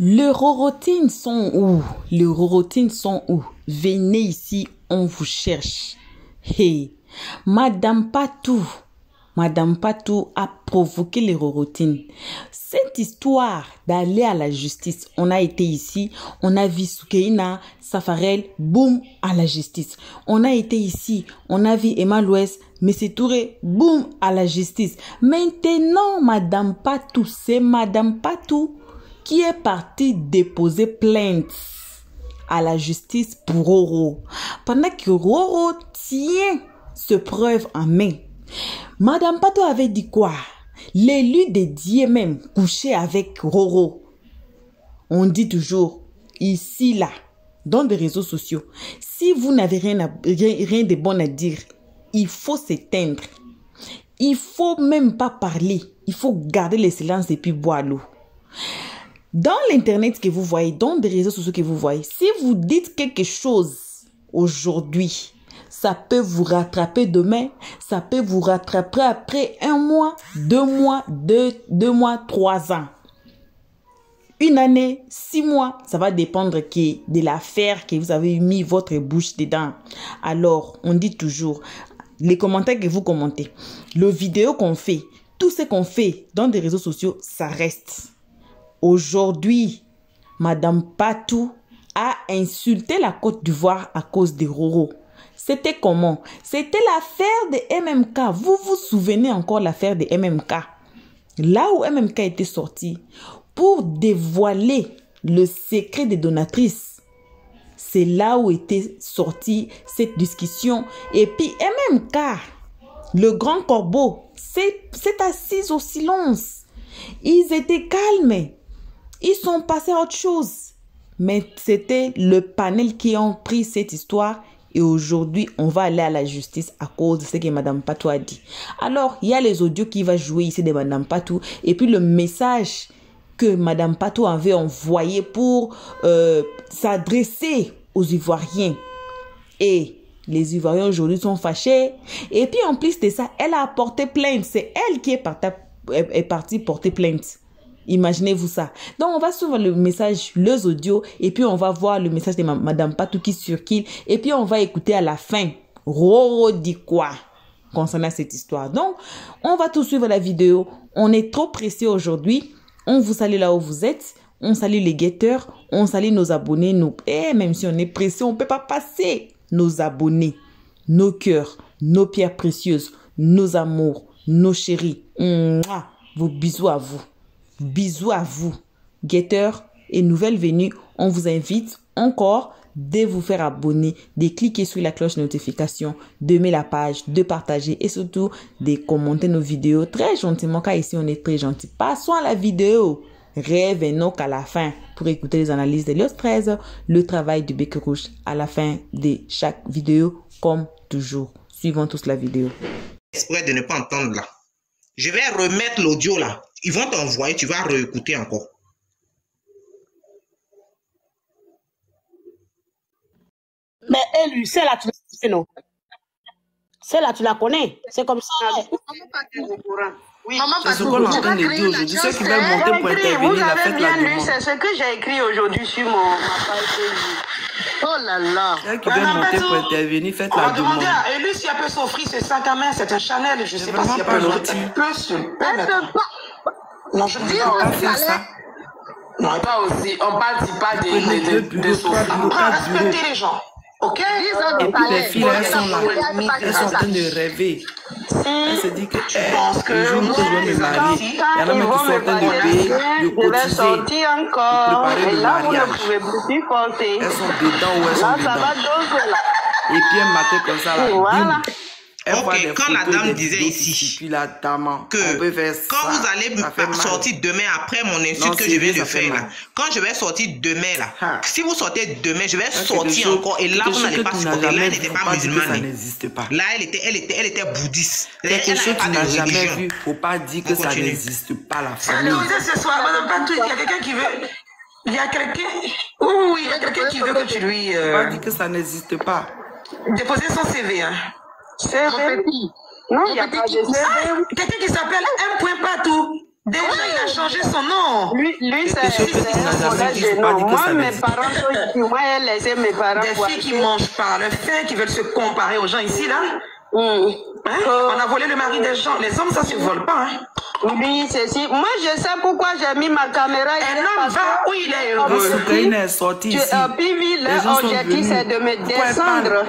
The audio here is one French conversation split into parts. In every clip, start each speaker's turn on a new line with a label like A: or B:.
A: Les rorotines sont où? Les rorotines sont où? Venez ici, on vous cherche. Hey, Madame Patou a provoqué les rorotines. Cette histoire d'aller à la justice, on a été ici, on a vu Soukeina, Safarel, boum, à la justice. On a été ici, on a vu Emma Louès, Messie Touré, boum, à la justice. Maintenant, Madame Patou, c'est Madame Patou qui est partie déposer plainte à la justice pour Roro. Pendant que Roro tient ce preuve en main. Madame Patou avait dit quoi? L'élu de Dieu même couché avec Roro. On dit toujours, ici, là, dans les réseaux sociaux, si vous n'avez rien de bon à dire, il faut s'éteindre. Il faut même pas parler. Il faut garder le silence et puis boire l'eau. Dans l'internet que vous voyez, dans les réseaux sociaux que vous voyez, si vous dites quelque chose aujourd'hui, ça peut vous rattraper demain, ça peut vous rattraper après 1 mois, 2 mois, 2 mois, 3 ans. 1 année, 6 mois, ça va dépendre de l'affaire que vous avez mis votre bouche dedans. Alors, on dit toujours, les commentaires que vous commentez, les vidéos qu'on fait, tout ce qu'on fait dans les réseaux sociaux, ça reste. Aujourd'hui, Madame Patou a insulté la Côte d'Ivoire à cause de Roro. C'était comment? C'était l'affaire de MMK. Vous vous souvenez encore l'affaire de MMK? Là où MMK était sorti pour dévoiler le secret des donatrices. C'est là où était sortie cette discussion. Et puis MMK, le grand corbeau, s'est assis au silence. Ils étaient calmes. Ils sont passés à autre chose. Mais c'était le panel qui ont pris cette histoire. Et aujourd'hui, on va aller à la justice à cause de ce que Madame Patou a dit. Alors, il y a les audios qui vont jouer ici de Madame Patou. Et puis le message que Madame Patou avait envoyé pour s'adresser aux Ivoiriens. Et les Ivoiriens aujourd'hui sont fâchés. Et puis en plus de ça, elle a porté plainte. C'est elle qui est partie porter plainte. Imaginez-vous ça. Donc, on va suivre le message, les audios, et puis on va voir le message de Madame Patou qui circule, et puis on va écouter à la fin, Roro dit quoi concernant cette histoire. Donc, on va tout suivre la vidéo. On est trop pressé aujourd'hui. On vous salue là où vous êtes. On salue les guetteurs. On salue nos abonnés. Même si on est pressé, on ne peut pas passer. Nos abonnés, nos cœurs, nos pierres précieuses, nos amours, nos chéris. Mouah, vos bisous à vous. Bisous à vous, guetteurs et nouvelles venues. On vous invite encore de vous faire abonner, de cliquer sur la cloche de notification, d'aimer la page, de partager et surtout de commenter nos vidéos très gentiment car ici on est très gentil. Passons à la vidéo. Revenons qu'à la fin pour écouter les analyses de Lios 13, le travail du bec rouge à la fin de chaque vidéo comme toujours. Suivons tous la vidéo.
B: Exprès de ne pas entendre là. Je vais remettre l'audio là. Ils vont t'envoyer, tu vas réécouter encore.
C: Mais elle, celle-là, tu la connais, non? Celle-là, tu la connais. C'est comme ça.
D: Oui, c'est ce qu'on est en train de dire aujourd'hui. Ceux qui veulent monter pour intervenir, la fête la demande.
E: C'est ce que j'ai écrit aujourd'hui sur ma page Facebook.
D: Oh là là. Ceux qui veulent monter pour intervenir, faites la demande.
E: On va demander à Élu si elle peut s'offrir ce sac à main. C'est un Chanel. Je ne sais pas si elle peut se permettre. Non, je ne dis pas faire ça. Non, pas aussi. On ne parle pas de s'offrir. On va respecter les gens. Ok?
D: Et puis les filles, elles sont là. Elles sont en train de rêver. Elles se disent que le jour où je vais me marier, il y en a même qui sont en train de payer, de cotiser, de préparer le mariage. Elles sont dedans ou elles sont dedans. Et puis un matin comme ça, là,
B: ok, quand la dame disait ici que quand vous allez sortir demain après mon insulte que je viens de faire là, quand je vais sortir demain là, si vous sortez demain, je vais sortir encore et là vous n'allez pas supporter. Là elle n'était pas musulmane. Là elle était bouddhiste.
D: Quelque chose que tu n'as jamais vu, faut pas dire que ça n'existe pas la famille.
E: Ce soir, Madame Patou, il y a quelqu'un qui veut. Il y a quelqu'un. Oui, il y a quelqu'un qui veut que tu lui.
D: Faut pas dire que ça n'existe pas.
E: Déposer son CV, hein.
C: CV. Non, il n'y a pas de CV.
E: Quelqu'un qui s'appelle M. Patou. Déjà, il a changé. changé son nom.
C: Lui c'est gênant. Moi, mes parents sont ici. Moi, elle laissé mes parents.
E: Des filles qui mangent par le fait, qui veulent se comparer aux gens ici, là. Hein? On a volé le mari des gens. Les hommes, ça se vole pas. Hein?
C: Oui, c'est si. Moi, je sais pourquoi j'ai mis ma caméra.
E: Un homme va où il est heureux.
D: est sorti ici.
C: Pivi, leur objectif, c'est de me descendre.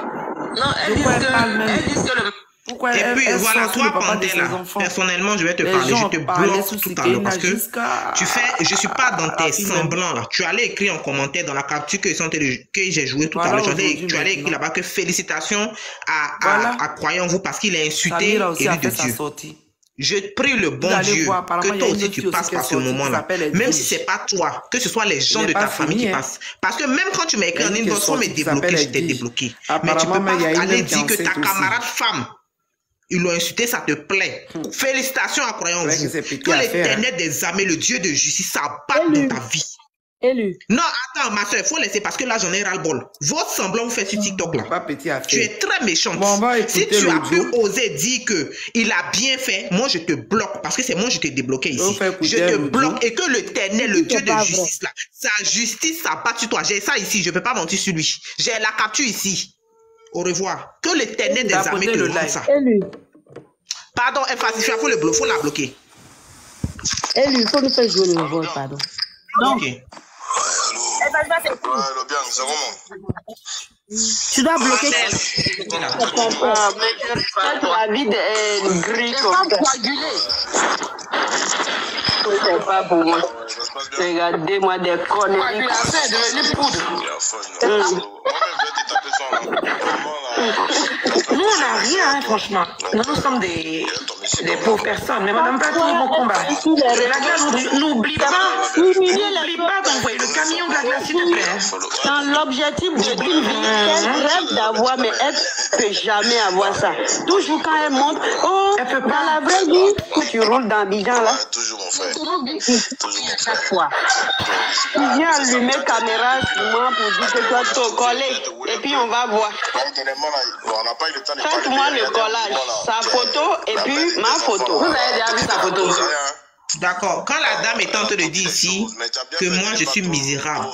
E: Non, elle dit que le...
B: Et puis voilà, toi Pandé là, personnellement je vais te parler, je te bloque tout à l'heure parce que je suis pas dans tes semblants là. Tu allais écrire en commentaire dans la capture que j'ai joué tout à l'heure, tu allais écrire là-bas que félicitations à Croyant vous parce qu'il a insulté élu de Dieu. Je prie le bon Dieu que toi aussi tu passes par ce moment-là. Même si c'est pas toi, que ce soit les gens de ta famille qui passent. Parce que même quand tu m'as écrit en inbox, faut me débloquer, je t'ai débloqué. Mais tu peux pas aller dire que ta camarade femme, ils l'ont insulté, ça te plaît. Félicitations à Croyant-vous. Que l'Éternel des armées, le Dieu de justice, s'abatte dans ta vie.
C: Élu.
B: Non, attends, ma soeur, il faut laisser parce que là, j'en ai ras-le-bol. Votre semblant vous fait sur TikTok là. Tu es très méchante. Si tu as pu oser dire qu'il a bien fait, moi je te bloque parce que c'est moi je t'ai débloqué ici. Je te bloque et que l'Éternel, le Dieu de justice là, sa justice s'abatte sur toi. J'ai ça ici, je ne peux pas mentir sur lui. J'ai la capture ici. Au revoir. Que l'Éternel des armées te rende ça. Pardon, il faut le bloquer, faut la bloquer.
C: Élu, il faut nous faire jouer le vol, pardon.
B: Ok.
C: Tu dois bloquer. La vie est gris comme ça. C'est pas pour moi. Regardez-moi des conneries.
E: C'est devenu poudre. Nous, on n'a rien, hein, franchement. Nous sommes des pauvres personnes. Mais madame, pas tout mon combat. La glace, n'oublie pas d'envoyer le camion de la glace, s'il te plaît.
C: Dans l'objectif de une vie qu'elle rêve d'avoir, mais elle ne peut jamais avoir ça. Toujours quand elle montre, dans la vraie vie, que tu roules dans Abidjan, là.
F: Toujours mon frère.
C: Chaque fois. Il vient allumer caméra sur moi pour dire que toi, tu es collé. Et puis on va voir. Faites-moi le collage. Sa photo et puis ma photo.
E: Vous avez déjà vu sa photo?
B: D'accord. Quand la dame est en train de dire ici que moi je suis misérable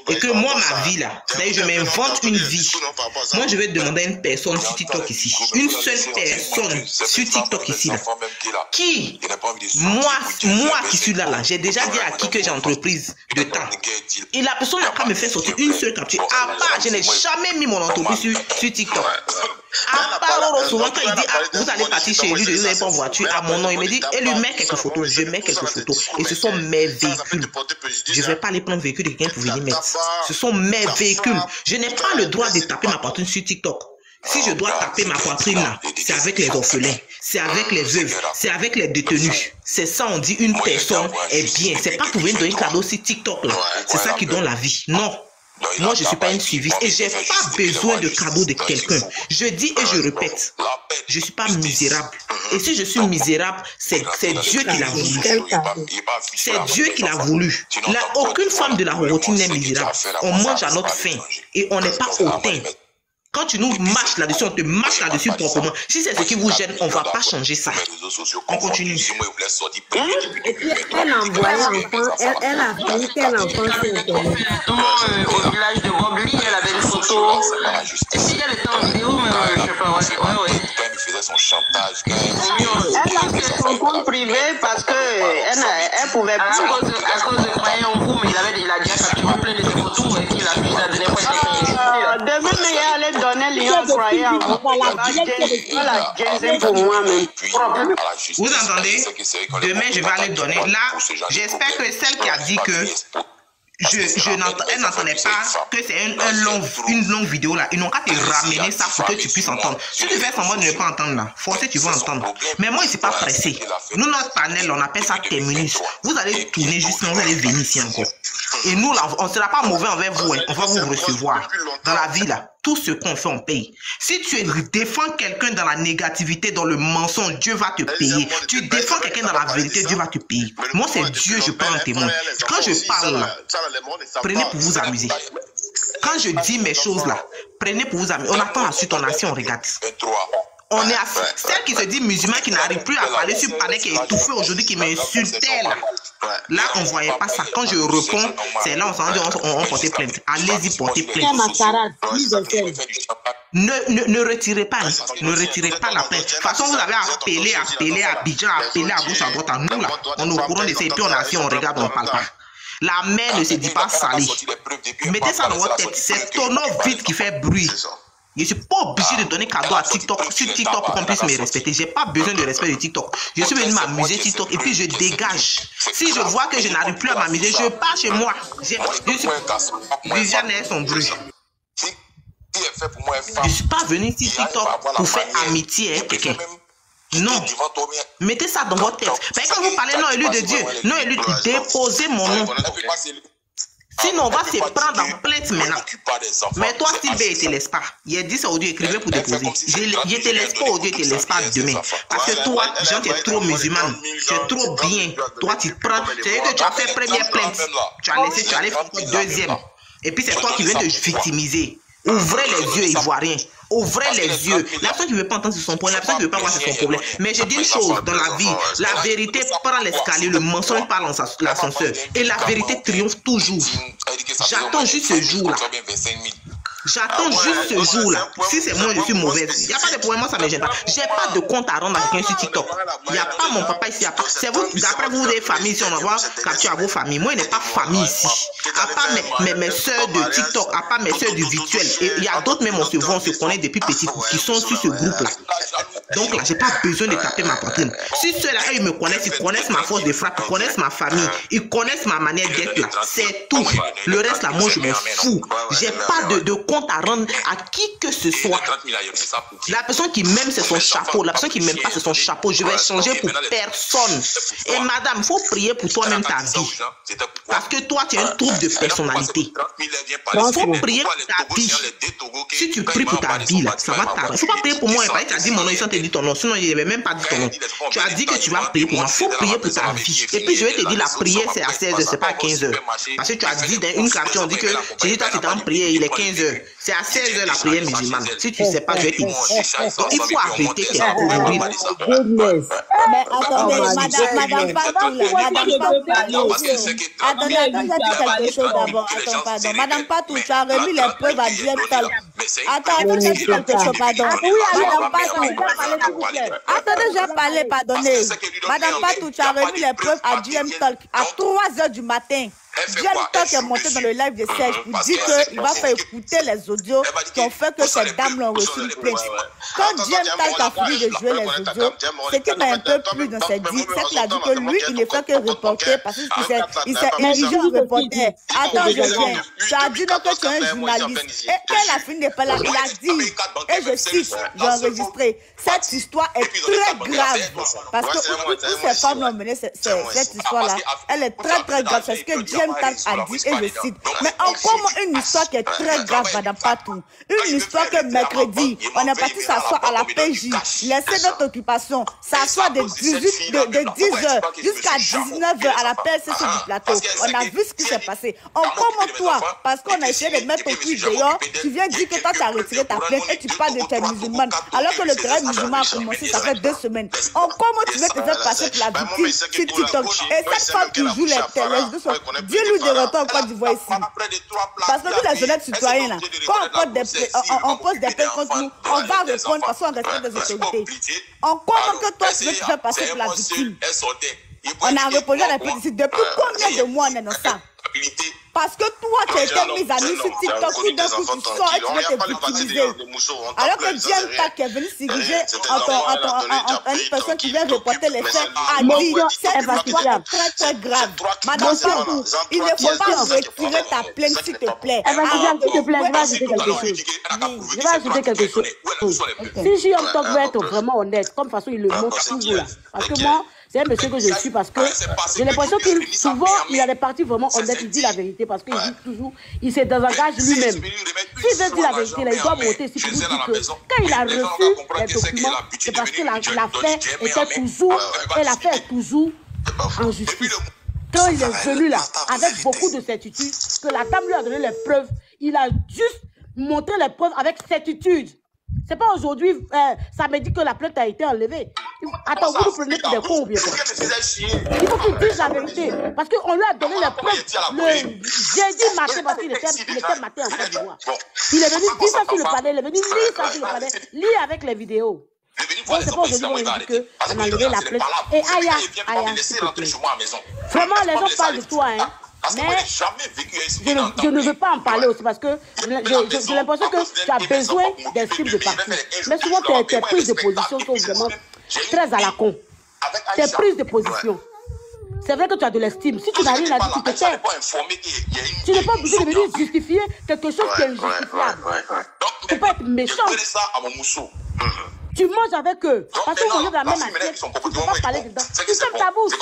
B: et que moi ma vie là, d'ailleurs je m'invente une vie. Moi je vais demander à une personne sur TikTok ici, une seule personne sur TikTok ici là, qui, moi qui suis là, j'ai déjà dit à qui que j'ai entreprise de temps. Et la personne n'a qu'à me faire sortir une seule capture. À part, je n'ai jamais mis mon entreprise sur TikTok. À part, souvent quand il dit vous allez partir chez lui, vous n'avez pas en voiture, à mon nom, il me dit, et lui met quelques photos, je mets quelques photos. Et ce sont mes véhicules. Je ne vais pas aller prendre le véhicule de quelqu'un pour venir mettre. Ce sont mes véhicules. Je n'ai pas le droit de taper ma poitrine sur TikTok. Si je dois taper ma poitrine là, c'est avec les orphelins, c'est avec les veuves, c'est avec les détenus. C'est ça, on dit une personne est bien. C'est pas pour venir donner cadeau sur TikTok là. C'est ça qui donne la vie. Non. Moi, je ne suis pas une suiviste et je n'ai pas besoin de cadeaux de quelqu'un. Je dis et je répète, je ne suis pas misérable. Et si je suis misérable, c'est Dieu qui l'a voulu. C'est Dieu qui l'a voulu. Là, aucune femme de la routine n'est misérable. On mange à notre faim et on n'est pas hautain. Quand tu nous mâches là-dessus, on te mâche là-dessus proprement. Si c'est ce qui vous gêne, on ne va pas changer ça. On continue.
C: Et puis, elle envoie l'enfant, elle a fait quel enfant sur Internet.
E: Au village de Bobli, elle avait une photo. Et si elle était en vidéo, mais je sais pas, ouais.
C: Elle a fait son compte privé parce qu'elle pouvait pas.
E: À cause de Croyant en vous, mais il a déjà capturé plein de photos et puis il a donné pour être
C: demain, il allait donner Lyon Croyant.
B: Vous entendez? Demain, je vais aller donner. Là, j'espère que celle qui a dit que elle n'entendait pas que c'est une longue vidéo là. Ils n'ont qu'à te ramener ça pour que tu puisses entendre. Si tu fais semblant de ne pas entendre là, forcément tu vas entendre. Mais moi, je ne suis pas pressé. Nous, notre panel, on appelle ça terminus. Vous allez tourner justement, vous allez venir ici encore. Et nous là, on ne sera pas mauvais envers vous. Hein. On va vous recevoir. Dans la vie là, tout ce qu'on fait, on paye. Si tu défends quelqu'un dans la négativité, dans le mensonge, Dieu va te payer. Tu défends quelqu'un dans la vérité, Dieu va te payer. Moi, c'est Dieu, je prends un témoin. Quand je parle là, prenez pour vous amuser. Quand je dis mes choses là, prenez pour vous amuser. On attend la suite, on est assis, on regarde. On est assis. Celle qui se dit musulman, qui n'arrive plus à parler sur panel, qui est étouffée aujourd'hui, qui m'insultait là. Là, on ne voyait pas ça. Quand je réponds, c'est là on s'en dit, on portait plainte. Allez-y, portez plainte. Ne retirez pas. Ne retirez pas la plainte. De toute façon, vous avez appelé à Abidjan, appelé à gauche, à droite, à nous là. On est au courant de ça. Et puis on a fait, on regarde, on ne parle pas. La mer ne se dit pas salée. Mettez ça dans votre tête. C'est ton nom vide qui fait bruit. Je ne suis pas obligé de donner cadeau à TikTok sur TikTok pour qu'on puisse me respecter. Je n'ai pas besoin de respect de TikTok. Je suis venu m'amuser TikTok et puis je dégage. Si je vois que je n'arrive plus à m'amuser, je pars chez moi. Viviane est son bruit. Je ne suis pas venu sur TikTok pour faire amitié avec quelqu'un. Non. Mettez ça dans votre tête. Parce que quand vous parlez non élu de Dieu, non élu, déposez mon nom. Sinon, on va se prendre en plainte maintenant. Mais toi, Steve, il ne te laisse pas. Il a dit ça audio, écrivez pour déposer. Je ne te laisse pas audio, il ne te laisse pas demain. Parce que toi, Jean, tu es trop musulman. Tu es trop bien. Toi, tu prends. Tu sais que tu as fait première plainte. Tu as laissé, tu allais faire deuxième. Et puis, c'est toi qui viens de victimiser. Ouvrez les yeux, Ivoiriens. Ouvrez les yeux. La personne qui ne veut pas entendre son problème, la personne qui ne veut pas voir son problème. Mais je dis une chose dans la vie, la vérité prend l'escalier, le mensonge parle en l'ascenseur. Et la vérité triomphe toujours. J'attends juste ce jour-là. J'attends juste ce jour-là. Si c'est moi, je suis mauvaise. Il n'y a pas de problème, moi, ça ne me gêne pas. Je n'ai pas de compte à rendre à quelqu'un sur TikTok. Il n'y a pas mon papa ici. C'est vous, d'après vous, des familles, si on va capturer à vos familles. Moi, il n'y a pas famille ici. À part mes soeurs de TikTok, à part mes soeurs du virtuel. Et il y a d'autres, même on se connaît depuis petit, qui sont sur ce groupe-là. Donc là, je n'ai pas besoin de taper ma poitrine. Si ceux-là, ils me connaissent, ils connaissent ma force de frappe, ils connaissent ma famille, ils connaissent ma manière d'être là. C'est tout. Le reste, là, moi, je m'en fous. Je n'ai pas de compte à rendre à qui que ce soit. La personne qui m'aime, c'est son chapeau. La personne qui ne m'aime pas, c'est son chapeau. Je vais changer pour personne. Et madame, il faut prier pour toi-même ta vie. Parce que toi, tu as un trouble de personnalité. Il faut prier pour ta vie. Si tu pries pour ta vie, là, ça va t'arranger. Il ne faut pas prier pour moi. Tu as dit mon nom, ils ont te dit ton nom. Sinon, il n'avait même pas dit ton nom. Tu as dit que tu vas prier pour moi. Il faut prier pour ta vie. Et puis, je vais te dire, la prière, c'est à 16h, c'est pas à 15h. Parce que tu as dit dans une caption, on dit que j'ai dit, toi, tu es en prière, il est 15h. C'est à 16h la prière musulmane. Si tu ne sais pas, je vais te dire. Donc, il faut arrêter tes conneries.
F: Mais attendez, madame Patou, attendez, quelque chose d'abord. Attends, pardon. Madame Patou, tu as remis les preuves à Diem Talk. Attends, quelque chose, pardon. Oui, madame Patou. Attendez, j'ai parlé, pardonnez. Madame Patou, tu as remis les preuves à Diem Talk à 3h du matin. Diem Talk est monté dans le live de Serge pour dire qu'il va faire écouter les audios qui ont fait que ces dames l'ont reçu une plainte. Quand Diem Talk a fini de jouer les audios, ce qui m'a un peu plu dans cette vie, c'est qu'il a dit que lui, il ne fait que reporter parce qu'il s'est érigé en reporter. Attends, je viens. Tu as dit donc que tu es un journaliste. Et quand il a fini de parler, il a dit, et je cite, j'ai enregistré, cette histoire est très grave. Parce que où ces femmes l'ont mené cette histoire-là, elle est très très grave. C'est ce que Diem Talk a dit, et je cite. Mais encore une histoire qui est très grave, madame Patou. Une histoire que mercredi, on est parti s'asseoir à la PJ, laisser notre occupation, s'asseoir de 10h jusqu'à 19h à la PLCC du plateau. On a vu ce qui s'est passé. Encore toi, parce qu'on a essayé de mettre ton truc dehors, tu viens dire que toi tu as retiré ta plainte et tu parles de tes musulmanes, alors que le travail musulman a commencé, ça fait 2 semaines. Encore tu veux te faire passer pour la victime sur TikTok. Et cette femme qui joue les télévisions, dis-lui de retour en Côte d'Ivoire ici. Parce que nous les honnêtes citoyens là, quand on pose des plaintes contre nous, on va répondre parce qu'on respecte des autorités. Encore que toi tu veux te faire passer pour la victime. On a répondu à la plainte ici. Depuis combien de mois on est dans ça? Parce que toi, tu as été mise à nu sur TikTok, tout d'un coup, tu sors et tu veux te victimiser. Alors que Diem Talk est venu s'iriger en une personne qui vient reporter les faits a dit cette histoire est très très grave. Madame Patou, il ne faut pas retirer ta plainte, s'il te plaît.
C: S'il te plaît, je vais ajouter quelque chose. Je vais ajouter quelque chose. Si Diem Talk veut être vraiment honnête, comme de toute façon il le montre toujours là. Parce que moi, c'est un monsieur que je suis parce que j'ai l'impression qu'il souvent il a des parties vraiment honnêtes, il dit la vérité parce qu'il dit toujours, il se désengage lui-même. S'il veut dire la vérité, là, il doit monter ici pour vous dire que quand il a reçu les documents, c'est parce que l'affaire était toujours, et l'affaire est toujours en justice. Quand il est venu là, avec beaucoup de certitude, que la dame lui a donné les preuves, il a juste montré les preuves avec certitude. C'est pas aujourd'hui, ça me dit que la plainte a été enlevée. Attends, vous nous prenez pour des cons ou bien quoi? Il faut qu'il dise la vérité. Parce qu'on lui a donné les preuves le jeudi matin, parce qu'il était matin en Côte d'Ivoire. Il est venu dire ça sur le panel, il est venu lire ça sur le panel, lire avec les vidéos. Donc c'est pas aujourd'hui qu'on dit qu'on a enlevé la plainte. Et Aya, s'il te plaît. Vraiment, les gens parlent de toi, hein. Mais je ne veux pas en parler aussi parce que j'ai l'impression que tu as besoin d'estime de parti. Mais souvent, tes prises de position sont vraiment très à la con. Tes prises de position. C'est vrai que tu as de l'estime. Si tu n'as rien à dire, tu te tais. Tu n'es pas obligé de venir justifier quelque chose qui est injustifiable. Tu peux pas être méchant. Tu manges avec eux. Parce que vous mangez de la même assiette. Tu ne peux pas parler dedans. Tu fermes ta bouche.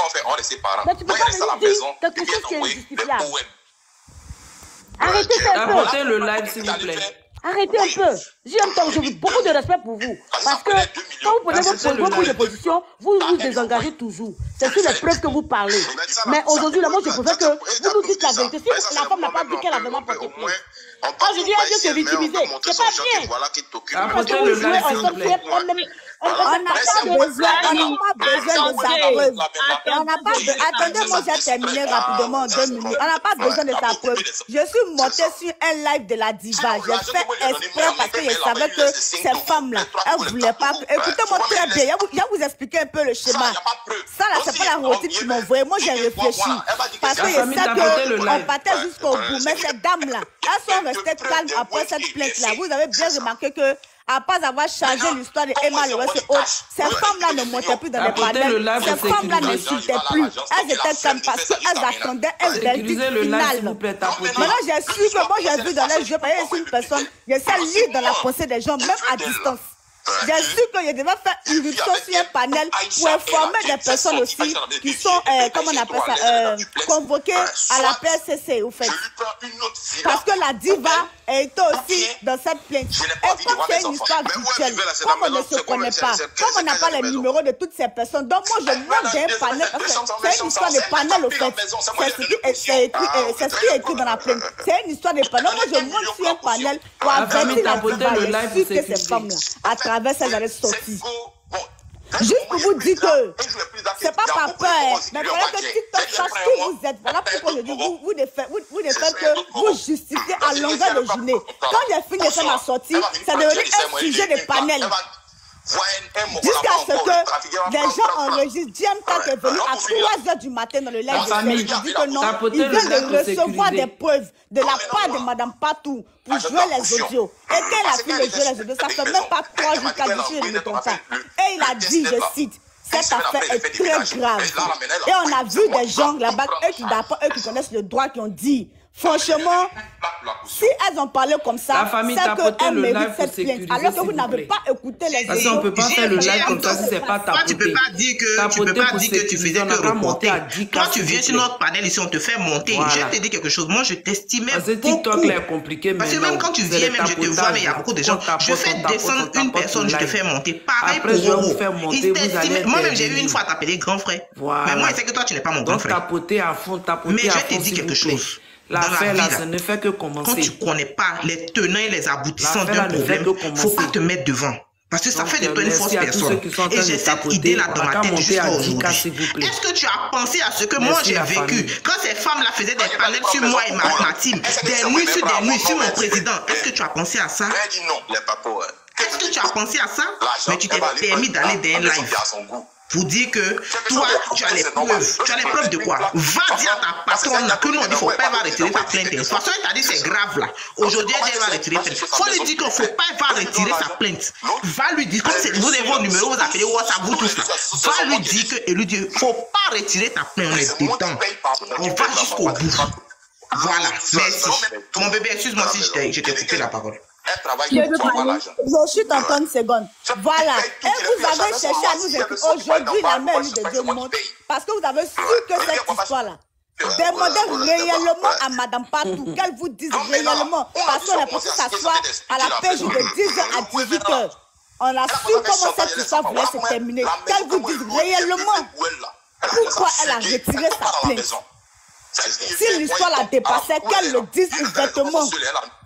C: Mais tu ne peux pas venir dire quelque chose qui est injustifiable. Arrêtez un peu.
D: Apportez le live, s'il vous plaît.
C: Arrêtez un peu. J'ai beaucoup de respect pour vous. Parce que quand vous prenez vos prises de position, vous vous désengagez toujours. C'est sur les preuves que vous parlez. Mais aujourd'hui, moi, je préfère que vous nous dites la vérité. Si la femme n'a pas dit qu'elle a vraiment porté plainte. Quand je dis à Dieu se victimiser, c'est pas bien.
D: Apportez le live, s'il vous plaît.
F: On n'a pas besoin de sa preuve. On n'a pas besoin. Attendez-moi, j'ai terminé rapidement en 2 minutes. On n'a pas besoin de sa preuve. Je suis montée sur un live de la diva. J'ai fait exprès parce que je savais que ces femmes-là, elles ne voulaient pas. Écoutez-moi très bien. Je vais vous expliquer un peu le schéma. Ça, là, c'est pas la routine qu'ils m'ont envoyée. Moi, j'ai réfléchi. Parce que je sais qu'on partait jusqu'au bout. Mais ces dames-là, elles sont restées calmes après cette plainte-là. Vous avez bien remarqué que après avoir changé l'histoire de Emma Lewis et autres, ces femmes-là ne montaient plus dans les panels. Ces femmes-là n'insultaient plus. Elles étaient comme parce qu'elles attendaient un verdict final. Maintenant, j'ai su que moi, j'ai vu dans les jeux, parce que je suis une personne, je sais lire dans la pensée des gens, même à distance. J'ai su que je devais faire une irruption sur un panel pour informer des personnes aussi qui sont, comment on appelle ça, convoquées à la PSCC, au fait. Parce que la diva est aussi dans cette plainte. Et comme c'est une histoire virtuelle, comme on ne se connaît pas, comme on n'a pas les numéros de toutes ces personnes, donc moi je monte d'un panel, c'est une histoire de panel au fait. C'est ce qui est écrit dans la plainte. C'est une histoire de panel. Moi je monte sur un panel pour avertir la diva et expliquer ces femmes-là à travers ces années sorties. Juste pour vous dire que c'est pas par peur, mais voilà que TikTok sache qui vous êtes. Voilà pourquoi je dis vous ne faites que vous justifiez à longueur de journée. Quand j'ai fini de faire ma sortie, c'est devenu un sujet de panel. Jusqu'à ce que des gens enregistrent. GMK est venu à 3h du matin dans le live de il dit que non, il vient de recevoir des preuves de la part de Madame Patou pour jouer les audios. Et qu'elle a fait de jouer les audios, ça fait même pas 3 jours qu'elle dit, je ne me trompe pas. Et il a dit, je cite, cette affaire est très grave. Et on a vu des gens là-bas, eux qui connaissent le droit, qui ont dit, franchement, si elles ont parlé comme ça, c'est qu'elles méritent cette plainte. Alors que vous n'avez pas écouté les
D: parce qu'on ne peut pas faire le live comme ça si c'est pas tapoté.
B: Tu ne peux pas dire que tu faisais que reporter. Quand tu viens sur notre panel ici, on te fait monter. Je vais te dire quelque chose. Moi, je t'estimais beaucoup.
D: TikTok là est compliqué.
B: Parce que même quand tu viens, même je te vois, mais il y a beaucoup de gens. Je fais descendre une personne, je te fais monter. Pareil pour vous. Moi-même, j'ai eu une fois t'appeler grand frère. Mais moi, je sais que toi, tu n'es pas mon grand frère.
D: Tapoter à fond, tapoter à fond.
B: Mais je te dis quelque chose.
D: L'affaire là, ça ne fait que commencer.
B: Quand tu ne connais pas les tenants et les aboutissants d'un problème, il ne faut pas te mettre devant. Parce que ça fait de toi une fausse personne. Et j'ai cette idée-là dans ma tête jusqu'à aujourd'hui. Est-ce que tu as pensé à ce que moi j'ai vécu quand ces femmes-là faisaient des panels sur moi et ma team, des nuits sur mon président? Est-ce que tu as pensé à ça? Est-ce que tu as pensé à ça? Mais tu t'es permis d'aller dans un live pour dire que toi, tu as les preuves de quoi? Va dire à ta patronne que nous on dit faut pas va retirer ta plainte. De toute façon, elle t'a dit c'est grave là. Aujourd'hui, elle va retirer ta plainte. Faut lui dire qu'il faut pas va retirer sa plainte. Va lui dire, comme vous avez vos numéros, vous appelez WhatsApp, vous tous là. Va lui dire que, et lui dire, faut pas retirer ta plainte, on est dedans. On va jusqu'au bout. Voilà, merci. Mon bébé, excuse-moi si je t'ai coupé la parole.
F: Je suis dans 30 secondes. Voilà. Et vous avez cherché à nous expliquer aujourd'hui la main de Dieu monte. Parce que vous avez su que cette histoire-là. Demandez réellement à Madame Patou qu'elle vous dise réellement. Parce qu'on a pu s'asseoir à la page de 10h à 18h. On a su comment cette histoire voulait se terminer. Qu'elle vous dise réellement pourquoi elle a retiré sa plainte. Si l'histoire la dépassait, qu'elle le dise ouvertement.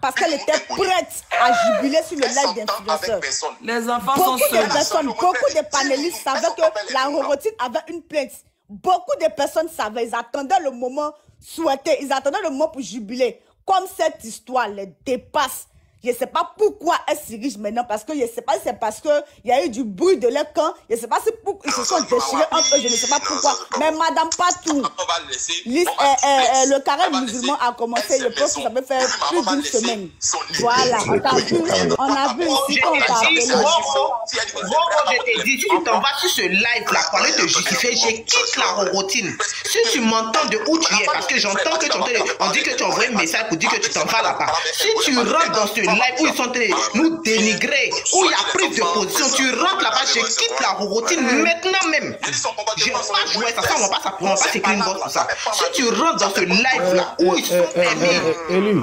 F: Parce qu'elle était prête à jubiler sur le live d'influenceurs.
D: Les enfants sont seuls.
F: Beaucoup de panélistes savaient que la Rorotine avait une plainte. Beaucoup de personnes savaient. Ils attendaient le moment souhaité. Ils attendaient le moment pour jubiler. Comme cette histoire les dépasse. Je ne sais pas pourquoi elle se dirige maintenant, parce que je ne sais pas si c'est parce qu'il y a eu du bruit de leur camp, je ne sais pas si ils se sont déchirés entre eux, je ne sais pas pourquoi. Mais Madame Patou, le carême musulman a commencé, je pense que ça peut faire plus d'une semaine. Voilà, on a vu ici qu'on t'a appelé.
B: Je t'ai dit, si tu t'en vas sur ce live-là, pour aller te justifier, je quitte la routine. Si tu m'entends de où tu es, parce que j'entends que on dit que tu envoies un message pour dire que tu t'en vas là-bas. Si tu rentres dans ce live où ils sont nous dénigrer, où il y a prise de position, tu rentres là-bas, je quitte la routine maintenant même. Je ne vais pas jouer ça, on ne va pas s'écrire une bosse pour ça. Si tu rentres dans ce live-là où ils sont aimés.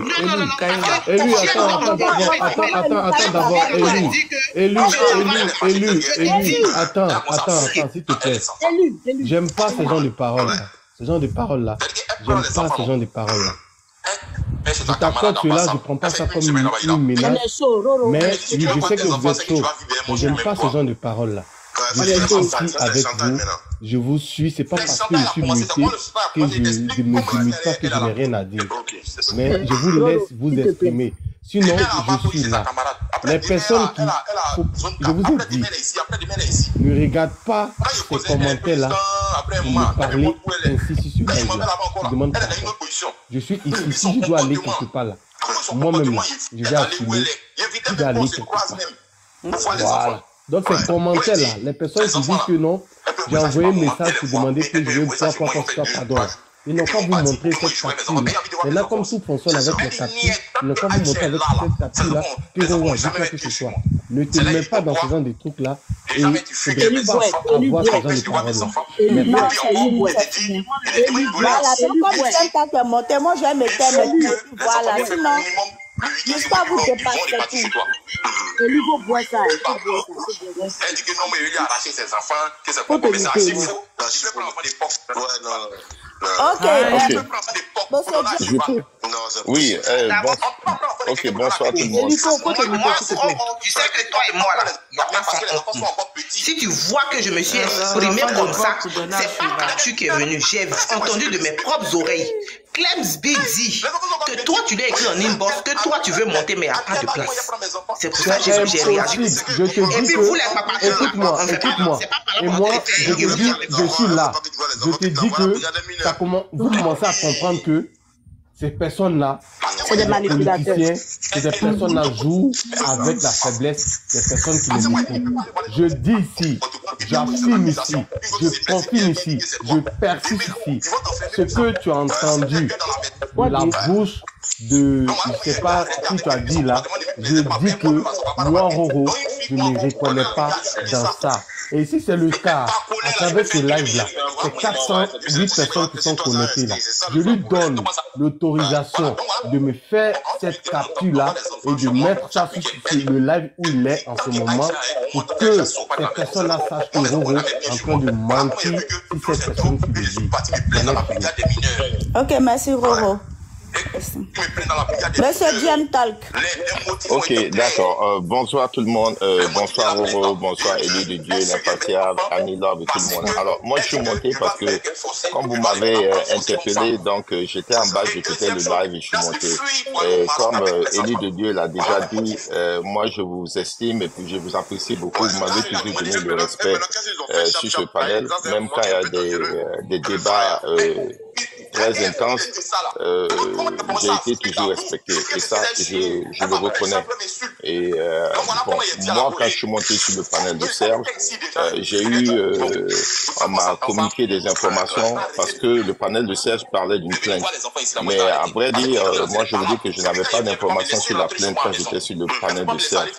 G: Attends, s'il te plaît. J'aime pas ce genre de paroles-là. J'aime pas ce genre de paroles-là. Je t'accorde cela, je ne prends pas ça comme une menace, mais je sais que vous êtes chaud, mais je n'aime pas ce genre de paroles-là. Je suis ici avec vous, je vous suis, c'est pas parce que je suis muté que je ne me limite pas, que je n'ai rien à dire. Mais je vous laisse vous exprimer. Sinon, je suis là. Les personnes qui... Je vous ai dit, ne regarde pas ces commentaires-là pour me parler ainsi sur ce live-là. Je demande pas. Je suis ici. Si je dois aller quelque part là, moi-même là, je vais assumer, je dois aller quelque part. Voilà. Donc ces commentaires-là, les personnes qui disent que non, j'ai envoyé un message pour demander que je veux quoi, pardon. Ils n'ont pas vous montrer cette capture-là. Maintenant, comme tout fonctionne avec les captures, ils n'ont pas vous montrer avec cette capture-là que on va dire quoi que ce soit. Ne te mets pas dans ce genre de trucs-là et il ne faudrait pas avoir ce genre de paroles-là.
F: Voilà, donc comme j'aime tant que monter, moi je vais me taire. Voilà, sinon, l'histoire vous dépasse tout. Et lui, vous boire ça.
H: Elle dit que non, mais il a arraché ses enfants, que c'est pas comme ça. C'est faux. Je vais prendre des portes.
F: Ok.
G: Je peux.
I: Oui, ok, bonsoir tout le monde.
B: Moi, tu sais que toi et moi, là, il n'y a pas si tu vois que je me suis exprimé comme ça, c'est pas Patrick qui est venu. J'ai entendu de mes propres oreilles. Clems B dit que toi tu l'as écrit en inbox, que toi tu veux monter mais il n'y a pas de place. C'est pour ça que j'ai réagi.
G: Je te dis que, écoute-moi, et moi je te dis, je suis là. Je te dis que vous commencez à comprendre que ces personnes-là,
F: c'est des manipulateurs.
G: Ces personnes-là jouent avec la faiblesse des personnes qui les écoutent. Je dis ici, j'affirme ici, je confirme ici, je persiste ici. Ce que tu as entendu de la bouche de, je ne sais pas qui tu as dit là, je dis que moi, Roro, je ne reconnais pas dans ça. Et si c'est le cas, à travers ce live-là, c'est 408 personnes qui sont connectées là. Je lui donne l'autorisation de me faire cette capture-là et de mettre ça sur le live où il est en ce moment pour que ces personnes-là sachent que Roro est en train de mentir sur cette personne qui le dit.
F: Ok, merci Roro. Monsieur Diane Talk.
I: Ok, d'accord. Bonsoir tout le monde. Bonsoir Roro, bonsoir Élie de Dieu, l'impartial, Annie Love et tout le monde. Alors, moi je suis monté parce que quand vous m'avez interpellé, donc j'étais en bas, j'écoutais le live et je suis monté. Comme Élie de Dieu l'a déjà dit, moi je vous estime et puis je vous apprécie beaucoup. Vous m'avez toujours donné le respect sur ce panel, même quand il y a des débats très intenses, j'ai été toujours respecté et ça je le reconnais. Et bon, moi quand je suis monté sur le panel de Serge, j'ai eu on m'a communiqué des informations parce que le panel de Serge parlait d'une plainte, mais à vrai dire moi je vous dis que je n'avais pas d'informations sur la plainte quand j'étais sur le panel de Serge.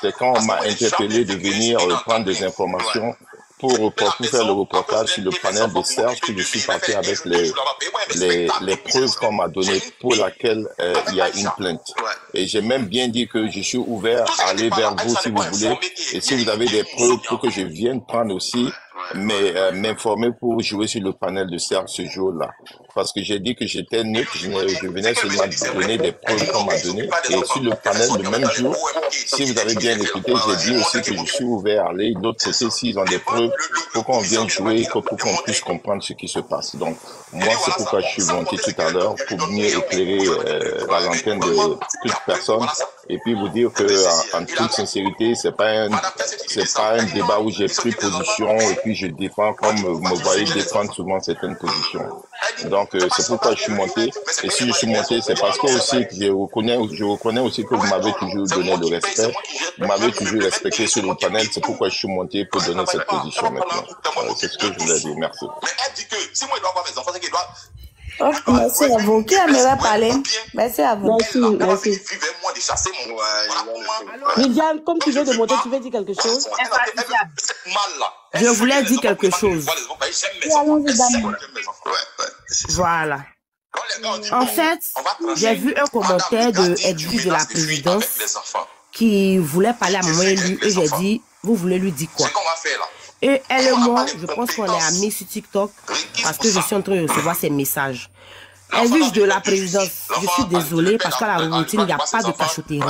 I: C'est quand on m'a interpellé de venir prendre des informations pour faire le reportage sur le panel de Serge, que je suis parti avec les preuves qu'on m'a données pour laquelle il y a une plainte. Et j'ai même bien dit que je suis ouvert à aller vers vous si vous voulez. Et si vous avez des preuves pour que je vienne prendre aussi, mais m'informer pour jouer sur le panel de Serge ce jour-là. parce que j'ai dit que j'étais neutre, je venais seulement donner des preuves qu'on m'a données. Et sur le panel, le même jour, si vous avez bien écouté, j'ai dit aussi que je suis ouvert à aller d'autres côtés s'ils ont des preuves pour qu'on vienne jouer, pour qu'on puisse comprendre ce qui se passe. Donc, moi, c'est pourquoi je suis monté tout à l'heure, pour venir éclairer la lanterne de toute personne et puis vous dire que, en toute sincérité, c'est pas un débat où j'ai pris position et puis je défends comme vous me voyez défendre souvent certaines positions. Donc, c'est pourquoi je suis monté. Et si je suis monté, c'est parce que aussi je reconnais aussi que vous m'avez toujours donné le respect. Vous m'avez toujours respecté sur le panel. C'est pourquoi je suis monté pour donner cette position maintenant. C'est ce que je voulais dire. Merci.
H: Mais elle dit que si moi je dois avoir mes enfants, c'est qu'il doit.
F: Oh, merci à vous. Qui aimerait parler? Merci à vous.
C: Merci. Viviane, comme tu viens de monter, tu veux dire quelque chose?
J: Je voulais dire quelque chose. Voilà. En fait, j'ai vu un commentaire de Edwige de la présidence qui voulait parler à maman élu et j'ai dit, vous voulez lui dire quoi? Et elle et moi, je pense qu'on est amis sur TikTok parce que je suis en train de recevoir ces messages. Edwige de la présidence, je suis désolée parce qu'à la routine, il n'y a pas de cachotterie.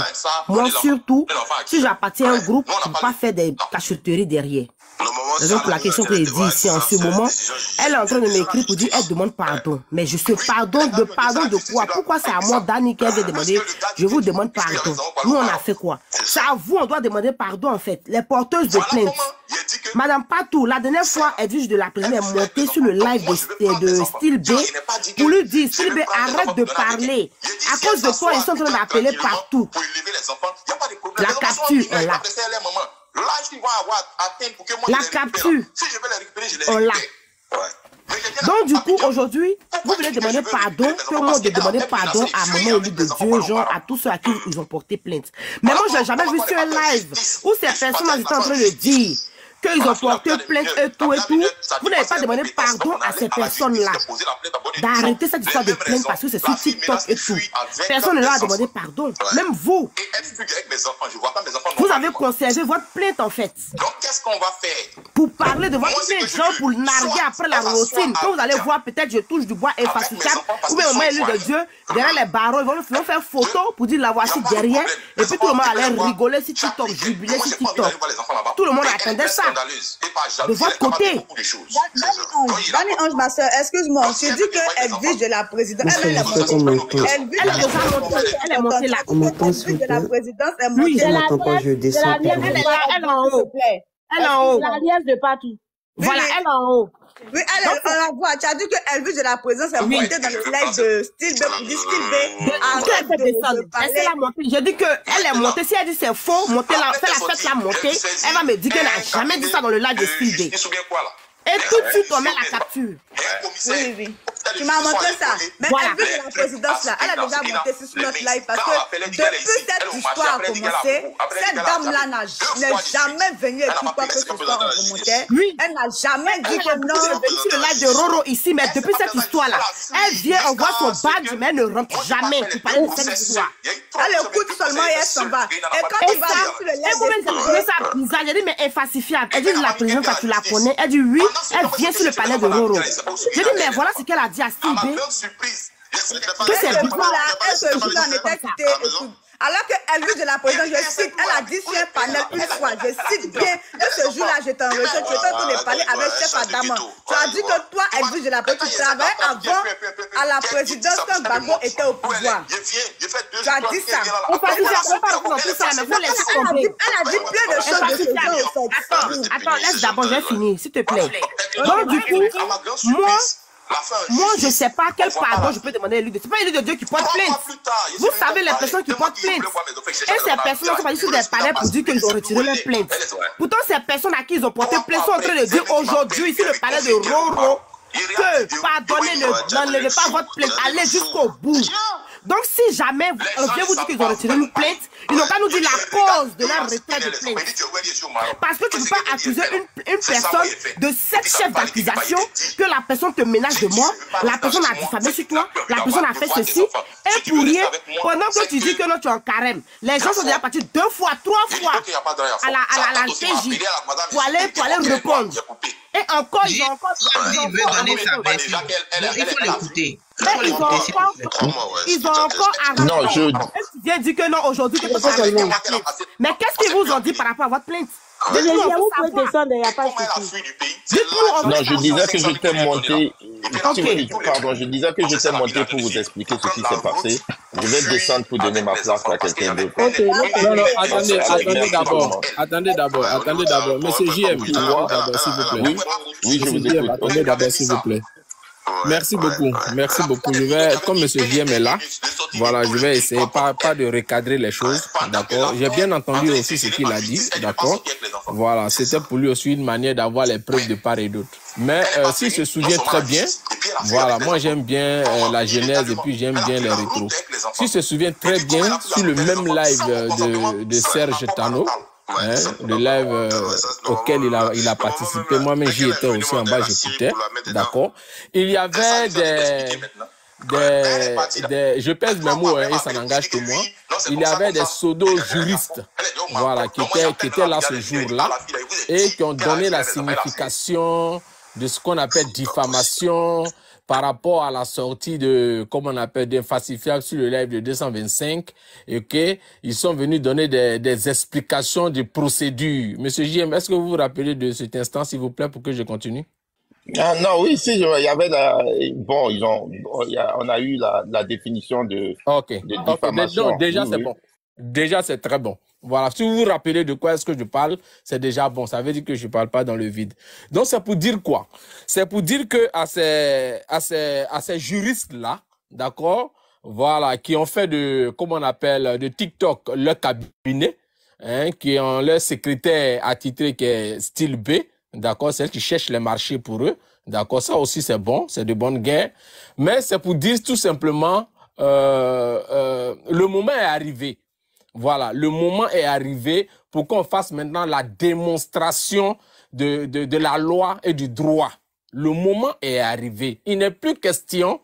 J: Moi surtout, si j'appartiens à un groupe, je ne peux pas faire des cachotteries derrière. Raison pour la question que j'ai dit ici en ce moment, elle est en train de m'écrire pour dire elle demande pardon. Mais je sais pardon de quoi? Pourquoi c'est à moi, Dani, qui avait demandé je vous demande pardon? Nous, on a fait quoi? C'est à vous, on doit demander pardon en fait. Les porteuses de plainte. Madame Patou, la dernière fois, Edwige de la présidence est montée sur le live de Style B pour lui dire Style B, arrête de parler. À cause de toi, ils sont en train d'appeler partout. La capture est là. La capture, on l'a. Donc du coup, aujourd'hui, vous venez demander pardon, tout le monde de demander pardon à maman élu de Dieu, genre à tous ceux à qui ils ont porté plainte. Mais moi, je n'ai jamais vu sur un live où ces personnes étaient en train de dire qu'ils ont porté plainte et tout. Vous n'avez pas demandé pardon à ces personnes-là d'arrêter cette histoire de plainte parce que c'est sur TikTok et tout. Personne ne leur a demandé pardon. Même vous. Vous avez conservé votre plainte en fait.
H: Donc qu'est-ce qu'on va faire?
J: Pour parler de votre plainte, genre pour narguer après la routine. Quand vous allez voir, peut-être je touche du bois infatigable, ou bien au moins élu de Dieu, derrière les barreaux, ils vont faire photo pour dire la voici derrière. Et puis tout le monde allait rigoler sur TikTok, jubiler sur TikTok. Tout le monde attendait ça. De votre côté.
F: Dani Ange, ma soeur, excuse-moi, je dis que Edwige de la présidence, elle est montée. Elle est montée là. Edwige de la présidence est montée.
J: Oui, elle n'entend pas, je descends. Elle est en haut. Elle est en haut.
C: La nièce de Patou.
J: Voilà, elle est en haut.
F: Oui, on la voit. Tu as dit que Edwige de la présidence est montée dans le live de Style B pour dire Style B. Arrête de parler.
J: Je dis qu'elle est montée. Si elle dit c'est faux, montez la, fais la fête la montée. Elle va me dire qu'elle n'a jamais dit ça dans le live de Style B. Et tout de suite, on met la capture.
F: Oui. Tu m'as montré ça. Mais Edwige de la présidence, là, elle a déjà monté sur notre live parce que depuis cette histoire a commencé, cette dame-là n'est jamais venue écouter quoi que ce soit en commentaire. Elle n'a jamais dit que non.
J: Elle est venue sur le live de Roro ici, mais depuis cette histoire-là, elle vient, on voit son badge, mais elle ne rentre jamais pour parler de cette histoire.
F: Elle écoute seulement et elle s'en va. Et quand tu vas sur le live
J: de ça bizarre, j'ai dit, mais infacifiable. Elle dit, la présidente, tu la connais. Elle dit, oui, elle vient sur le palais de Roro. J'ai dit, mais voilà ce qu'elle a dit à Style B.
F: Que c'est bizarre, elle se joue en état quitté. Alors qu'Edwige de la présidence, je cite, elle a dit sur un panel une fois, je cite bien, et ce jour-là, j'étais en recherche, j'étais en train de parler avec chef Adama. Tu as dit que toi, Edwige de la présidence, tu travaillais avant à la présidence quand Gbagbo était au pouvoir. Tu as dit ça. Elle a dit plein de choses de ce genre.
J: Attends, laisse d'abord, je vais finir, s'il te plaît. Donc, du coup, moi, je ne sais pas quel pardon je peux demander à lui. Ce n'est pas l'élu de Dieu qui porte plainte. Vous savez les personnes qui portent plainte. Et ces personnes sont pas sur des palais pour dire qu'ils ont retiré leur plainte. Pourtant, ces personnes à qui ils ont porté plainte sont en train de dire aujourd'hui, ici, le palais de Roro, que pardonnez, n'enlevez pas votre plainte, allez jusqu'au bout. Donc, si jamais on vient vous dire qu'ils ont retiré une plainte, ils n'ont qu'à nous dire la cause de leur retrait de plainte. Parce que tu ne peux pas accuser une personne de 7 chefs d'accusation, que la personne te menace de mort, la personne a diffamé sur toi, la personne a fait ceci, et pour rien, pendant que tu dis que non, tu es en carême, les gens sont déjà partis 2 fois, 3 fois à la TJ pour aller répondre. Et encore, ils ont encore...
B: Il faut l'écouter.
J: Ils ont encore arrêté.
I: Non, je...
J: Tu viens dire que non, aujourd'hui, tu peux pas arrêter votre plainte. Mais qu'est-ce qu'ils vous ont dit par rapport à votre plainte?
C: Vous pouvez descendre, il n'y a pas de souci.
I: Non, je disais que j'étais monté... Pardon, je disais que j'étais monté pour vous expliquer ce qui s'est passé. Je vais descendre pour donner ma place à quelqu'un d'autre.
K: Non, non, attendez d'abord. Monsieur JM, d'abord, s'il vous plaît.
I: Oui, je vous écoute.
K: Attendez d'abord, s'il vous plaît. Merci beaucoup. Je vais, comme M. JM est là, voilà, je vais essayer pas de recadrer les choses, d'accord. J'ai bien entendu aussi ce qu'il a dit, d'accord. Voilà, c'était pour lui aussi une manière d'avoir les preuves de part et d'autre. Mais s'il se souvient très bien, voilà, moi j'aime bien la genèse et puis j'aime bien les rétros. S'il se souvient très bien, sur le même live de Serge Tano, hein, le live auquel il a participé, moi-même j'y étais aussi en bas, j'écoutais, d'accord. Il y avait je pèse mes mots et ça n'engage que moi. Il y avait des pseudo-juristes, voilà, qui étaient là ce jour-là et qui ont donné la signification de ce qu'on appelle diffamation par rapport à la sortie de, comment on appelle, d'un falsifiable sur le live de 225, et qu'ils sont venus donner des explications de procédure. Monsieur JM, est-ce que vous vous rappelez de cet instant, s'il vous plaît, pour que je continue?
I: Ah, non, oui, si, il y avait on a eu la définition de diffamation.
K: Donc, déjà,
I: oui,
K: c'est
I: oui.
K: bon. Déjà, c'est très bon. Voilà. Si vous vous rappelez de quoi est-ce que je parle, c'est déjà bon. Ça veut dire que je parle pas dans le vide. Donc, c'est pour dire quoi? C'est pour dire que à ces juristes-là, d'accord, voilà, qui ont fait de, comment on appelle, de TikTok leur cabinet, hein, qui ont leur secrétaire attitré qui est Style B, d'accord, c'est elle qui cherche les marchés pour eux, d'accord, ça aussi c'est bon, c'est de bonne guerre, mais c'est pour dire tout simplement, le moment est arrivé. Voilà, le moment est arrivé pour qu'on fasse maintenant la démonstration de la loi et du droit. Le moment est arrivé. Il n'est plus question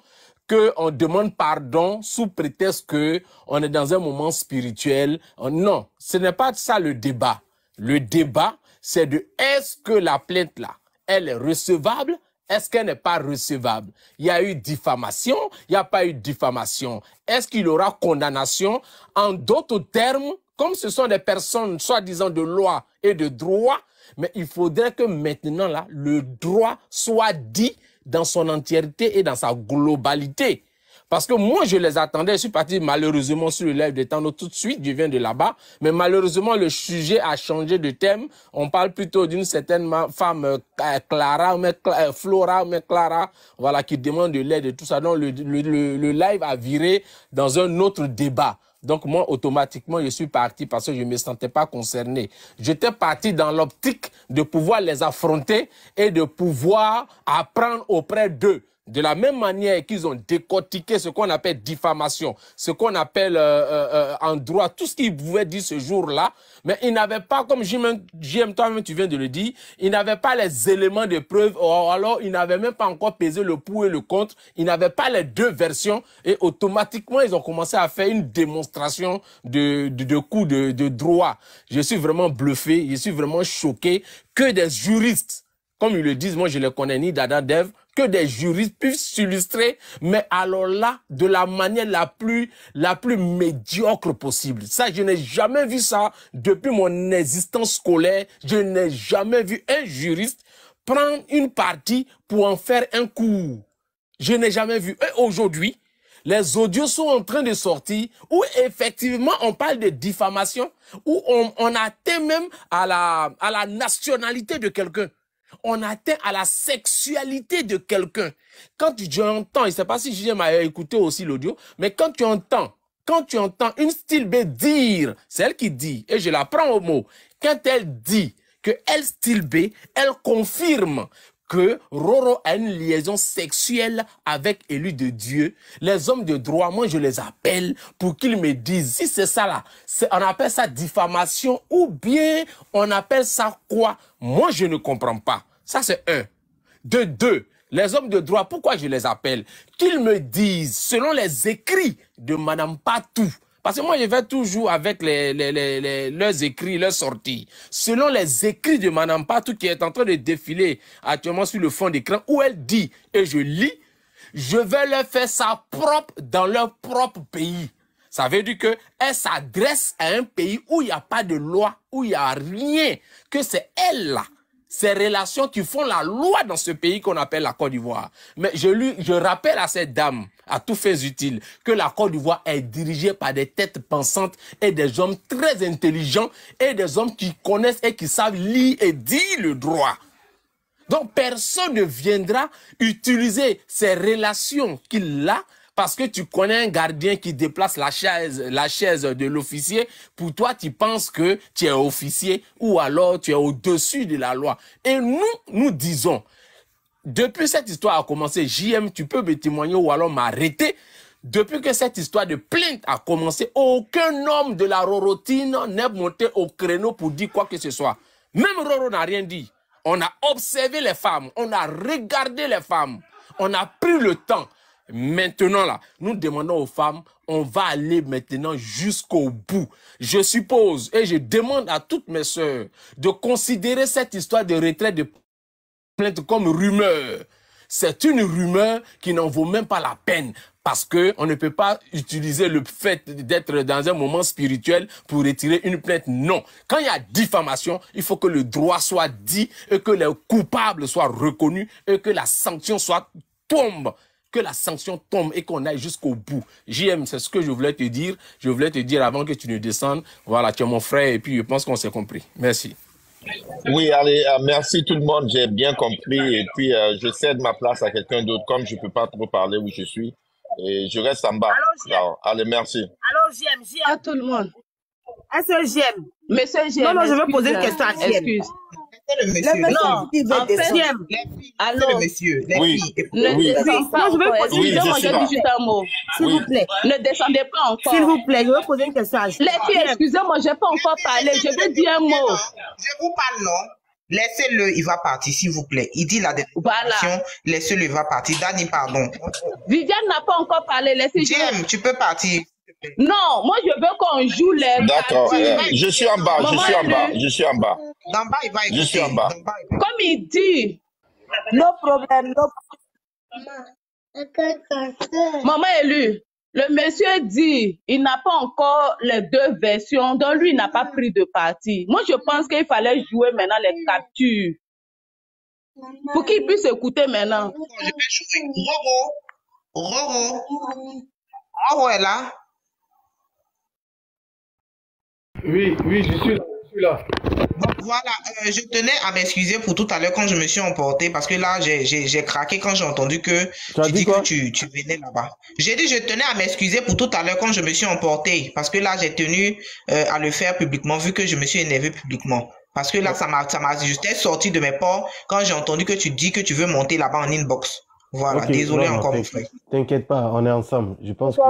K: qu'on demande pardon sous prétexte que on est dans un moment spirituel. Non, ce n'est pas ça le débat. Le débat, c'est de est-ce que la plainte là, elle est recevable? Est-ce qu'elle n'est pas recevable? Il y a eu diffamation, il n'y a pas eu diffamation. Est-ce qu'il y aura condamnation? En d'autres termes, comme ce sont des personnes soi-disant de loi et de droit, mais il faudrait que maintenant là, le droit soit dit dans son entièreté et dans sa globalité. Parce que moi, je les attendais. Je suis parti malheureusement sur le live de Tano tout de suite. Je viens de là-bas. Mais malheureusement, le sujet a changé de thème. On parle plutôt d'une certaine femme, Flora, mais Clara, voilà, qui demande de l'aide et tout ça. Donc, le live a viré dans un autre débat. Donc, moi, automatiquement, je suis parti parce que je ne me sentais pas concerné. J'étais parti dans l'optique de pouvoir les affronter et de pouvoir apprendre auprès d'eux. De la même manière qu'ils ont décortiqué ce qu'on appelle diffamation, ce qu'on appelle en droit, tout ce qu'ils pouvaient dire ce jour-là, mais ils n'avaient pas, comme JM, toi-même tu viens de le dire, ils n'avaient pas les éléments de preuve, ou alors ils n'avaient même pas encore pesé le pour et le contre, ils n'avaient pas les deux versions, et automatiquement ils ont commencé à faire une démonstration de coups de droit. Je suis vraiment bluffé, je suis vraiment choqué que des juristes, comme ils le disent, moi je les connais ni Dada Dev, que des juristes puissent s'illustrer, mais alors là, de la manière la plus médiocre possible. Ça, je n'ai jamais vu ça depuis mon existence scolaire. Je n'ai jamais vu un juriste prendre une partie pour en faire un cours. Je n'ai jamais vu. Et aujourd'hui, les audios sont en train de sortir où effectivement on parle de diffamation, où on atteint même à la nationalité de quelqu'un. On atteint à la sexualité de quelqu'un. Quand tu entends, je ne sais pas si je m'avais écouté aussi l'audio, mais quand tu entends une Style B dire, c'est elle qui dit, et je la prends au mot, quand elle dit que elle, Style B, elle confirme que Roro a une liaison sexuelle avec élu de Dieu, les hommes de droit, moi je les appelle pour qu'ils me disent si c'est ça là, on appelle ça diffamation ou bien on appelle ça quoi? Moi je ne comprends pas. Ça c'est un. De deux, les hommes de droit, pourquoi je les appelle? Qu'ils me disent selon les écrits de Madame Patou. Parce que moi, je vais toujours avec leurs écrits, leurs sorties. Selon les écrits de Madame Patou qui est en train de défiler actuellement sur le fond d'écran, où elle dit, et je lis, je vais leur faire ça propre dans leur propre pays. Ça veut dire qu'elle s'adresse à un pays où il n'y a pas de loi, où il n'y a rien, que c'est elle là. Ces relations qui font la loi dans ce pays qu'on appelle la Côte d'Ivoire. Mais je rappelle à cette dame, à tous fins utiles, que la Côte d'Ivoire est dirigée par des têtes pensantes et des hommes très intelligents et des hommes qui connaissent et qui savent lire et dire le droit. Donc personne ne viendra utiliser ces relations qu'il a parce que tu connais un gardien qui déplace la chaise de l'officier. Pour toi, tu penses que tu es officier ou alors tu es au-dessus de la loi. Et nous disons, depuis cette histoire a commencé, JM, tu peux me témoigner ou alors m'arrêter. Depuis que cette histoire de plainte a commencé, aucun homme de la Rorotine n'est monté au créneau pour dire quoi que ce soit. Même Roro n'a rien dit. On a observé les femmes, on a regardé les femmes, on a pris le temps. Maintenant, là, nous demandons aux femmes, on va aller maintenant jusqu'au bout. Je suppose et je demande à toutes mes sœurs de considérer cette histoire de retrait de plainte comme rumeur. C'est une rumeur qui n'en vaut même pas la peine parce que on ne peut pas utiliser le fait d'être dans un moment spirituel pour retirer une plainte. Non. Quand il y a diffamation, il faut que le droit soit dit et que les coupables soient reconnus et que la sanction tombe. Que la sanction tombe et qu'on aille jusqu'au bout. JM, c'est ce que je voulais te dire. Je voulais te dire avant que tu ne descendes. Voilà, tu es mon frère et puis je pense qu'on s'est compris. Merci.
I: Oui, allez, merci tout le monde, j'ai bien compris. Et puis, je cède ma place à quelqu'un d'autre, comme je ne peux pas trop parler où je suis. Et je reste en bas. Alors, allez, merci.
J: Alors, JM, à tout le monde. Est-ce que JM?
C: Monsieur JM.
J: Non, je veux poser une question à JM.
C: Excuse.
B: Le monsieur.
C: Non, en fait,
B: allô, le monsieur.
I: Oui.
C: Ne descendez pas encore. Excusez-moi, je dis juste un mot.
J: S'il vous plaît.
C: Ne descendez pas encore.
J: S'il vous plaît, je veux poser une question à JM.
C: Les filles, excusez-moi, je n'ai pas encore parlé. Je veux dire un mot.
B: Je vous parle, non? Laissez-le, il va partir, s'il vous plaît. Il dit la déclaration,
C: voilà.
B: Laissez-le, il va partir. Dani, pardon.
C: Viviane n'a pas encore parlé.
B: Jim, tu peux partir.
C: Non, moi je veux qu'on joue les...
I: D'accord, je suis en bas, je suis en bas.
B: D'en bas, il va écouter.
I: Je suis en bas.
C: Comme il dit.
F: No problème, no
C: Maman élu, le monsieur dit, il n'a pas encore les deux versions, donc lui il n'a pas pris de parti. Moi je pense qu'il fallait jouer maintenant les captures. Pour qu'il puisse écouter maintenant.
B: Je vais jouer. Roro est là.
G: Oui, je suis là.
B: Donc voilà, je tenais à m'excuser pour tout à l'heure quand je me suis emporté parce que là, j'ai craqué quand j'ai entendu que tu dis que tu venais là-bas. J'ai dit, je tenais à m'excuser pour tout à l'heure quand je me suis emporté parce que là, j'ai tenu à le faire publiquement vu que je me suis énervé publiquement. Parce que là, j'étais sorti de mes ports quand j'ai entendu que tu dis que tu veux monter là-bas en inbox. Voilà, okay, désolé encore mon frère.
G: T'inquiète pas, on est ensemble. Je pense que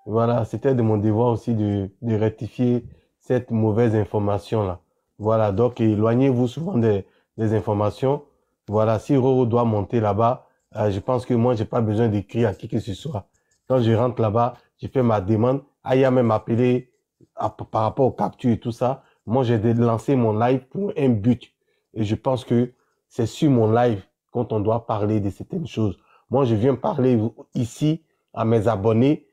G: voilà, c'était de mon devoir aussi de rectifier cette mauvaise information-là. Voilà, donc éloignez-vous souvent des informations. Voilà, si Roro doit monter là-bas, je pense que moi, j'ai pas besoin d'écrire à qui que ce soit. Quand je rentre là-bas, je fais ma demande. Aya même appelé par rapport aux captures et tout ça. Moi, j'ai lancé mon live pour un but. Et je pense que c'est sur mon live quand on doit parler de certaines choses. Moi, je viens parler ici à mes abonnés.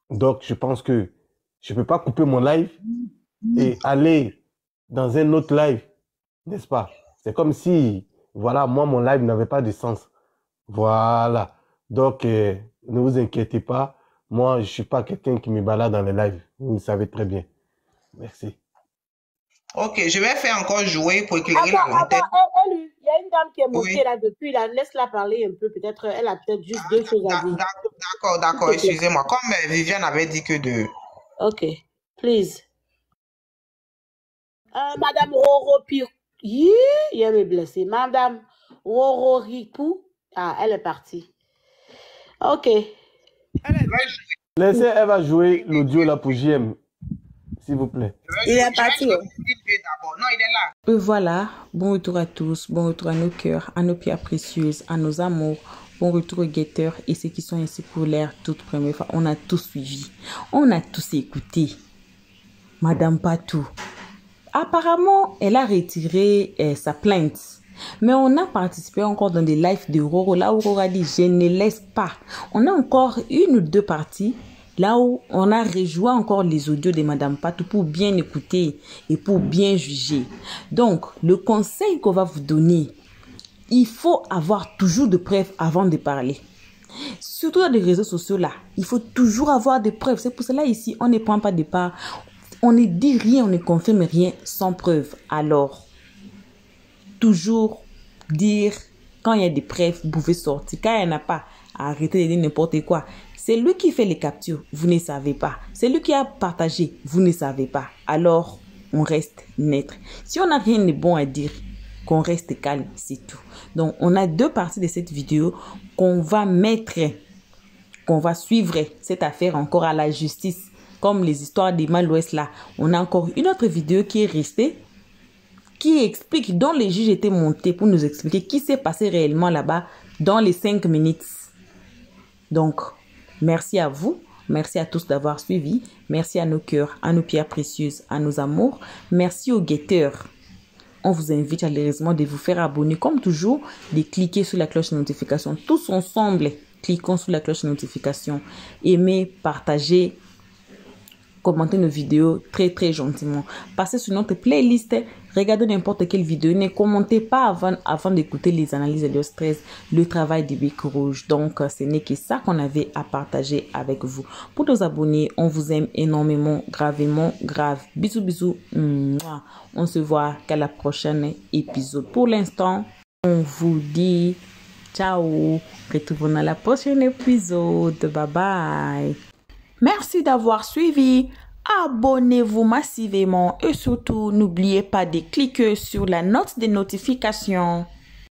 G: Donc, je pense que je peux pas couper mon live et aller dans un autre live, n'est-ce pas? C'est comme si, voilà, moi, mon live n'avait pas de sens. Voilà. Donc, ne vous inquiétez pas. Moi, je suis pas quelqu'un qui me balade dans les lives. Vous le savez très bien. Merci.
B: Ok, je vais faire encore jouer pour éclairer la lanterne.
F: Il y a une dame qui est montée là depuis, là. Laisse-la parler un peu. Peut-être, elle a peut-être juste deux choses à dire.
B: D'accord, excusez-moi. Comme Viviane avait dit que de...
F: Ok, please. Madame Roro Pir... Il est blessé. Madame Roro Ripou. Ah, elle est partie. Ok.
G: Laissez, elle va jouer l'audio là pour JM. S'il vous plaît.
F: Il est parti.
B: Non, il est là.
A: Voilà, bon retour à tous, bon retour à nos cœurs, à nos pierres précieuses, à nos amours. Bon retour aux guetteurs et ceux qui sont ici pour l'air toute première fois. On a tous suivi. On a tous écouté. Madame Patou. Apparemment, elle a retiré sa plainte. Mais on a participé encore dans des lives de Roro. Là où Roro a dit, je ne laisse pas. On a encore une ou deux parties. Là où on a rejoint encore les audios de Madame Patou pour bien écouter et pour bien juger. Donc, le conseil qu'on va vous donner, il faut avoir toujours de preuves avant de parler. Surtout dans les réseaux sociaux là, il faut toujours avoir des preuves. C'est pour cela ici, on ne prend pas de part. On ne dit rien, on ne confirme rien sans preuve. Alors, toujours dire quand il y a des preuves, vous pouvez sortir. Quand il n'y en a pas, arrêtez de dire n'importe quoi. C'est lui qui fait les captures, vous ne savez pas. C'est lui qui a partagé, vous ne savez pas. Alors, on reste neutre. Si on n'a rien de bon à dire, qu'on reste calme, c'est tout. Donc, on a deux parties de cette vidéo qu'on va mettre, qu'on va suivre cette affaire encore à la justice. Comme les histoires des Mal-Ouest là. On a encore une autre vidéo qui est restée, qui explique, dont les juges étaient montés pour nous expliquer qui s'est passé réellement là-bas dans les 5 minutes. Donc, merci à vous. Merci à tous d'avoir suivi. Merci à nos cœurs, à nos pierres précieuses, à nos amours. Merci aux guetteurs. On vous invite chaleureusement de vous faire abonner. Comme toujours, de cliquer sur la cloche de notification. Tous ensemble, cliquons sur la cloche de notification. Aimez, partagez, commentez nos vidéos très gentiment. Passez sur notre playlist. Regardez n'importe quelle vidéo. Ne commentez pas avant d'écouter les analyses de stress, le travail du Bec Rouge. Donc, ce n'est que ça qu'on avait à partager avec vous. Pour nos abonnés, on vous aime énormément, gravement, grave. Bisous. On se voit qu'à la prochaine épisode. Pour l'instant, on vous dit ciao. Retrouvons à la prochaine épisode. Bye bye. Merci d'avoir suivi. Abonnez-vous massivement et surtout, n'oubliez pas de cliquer sur la note de notification.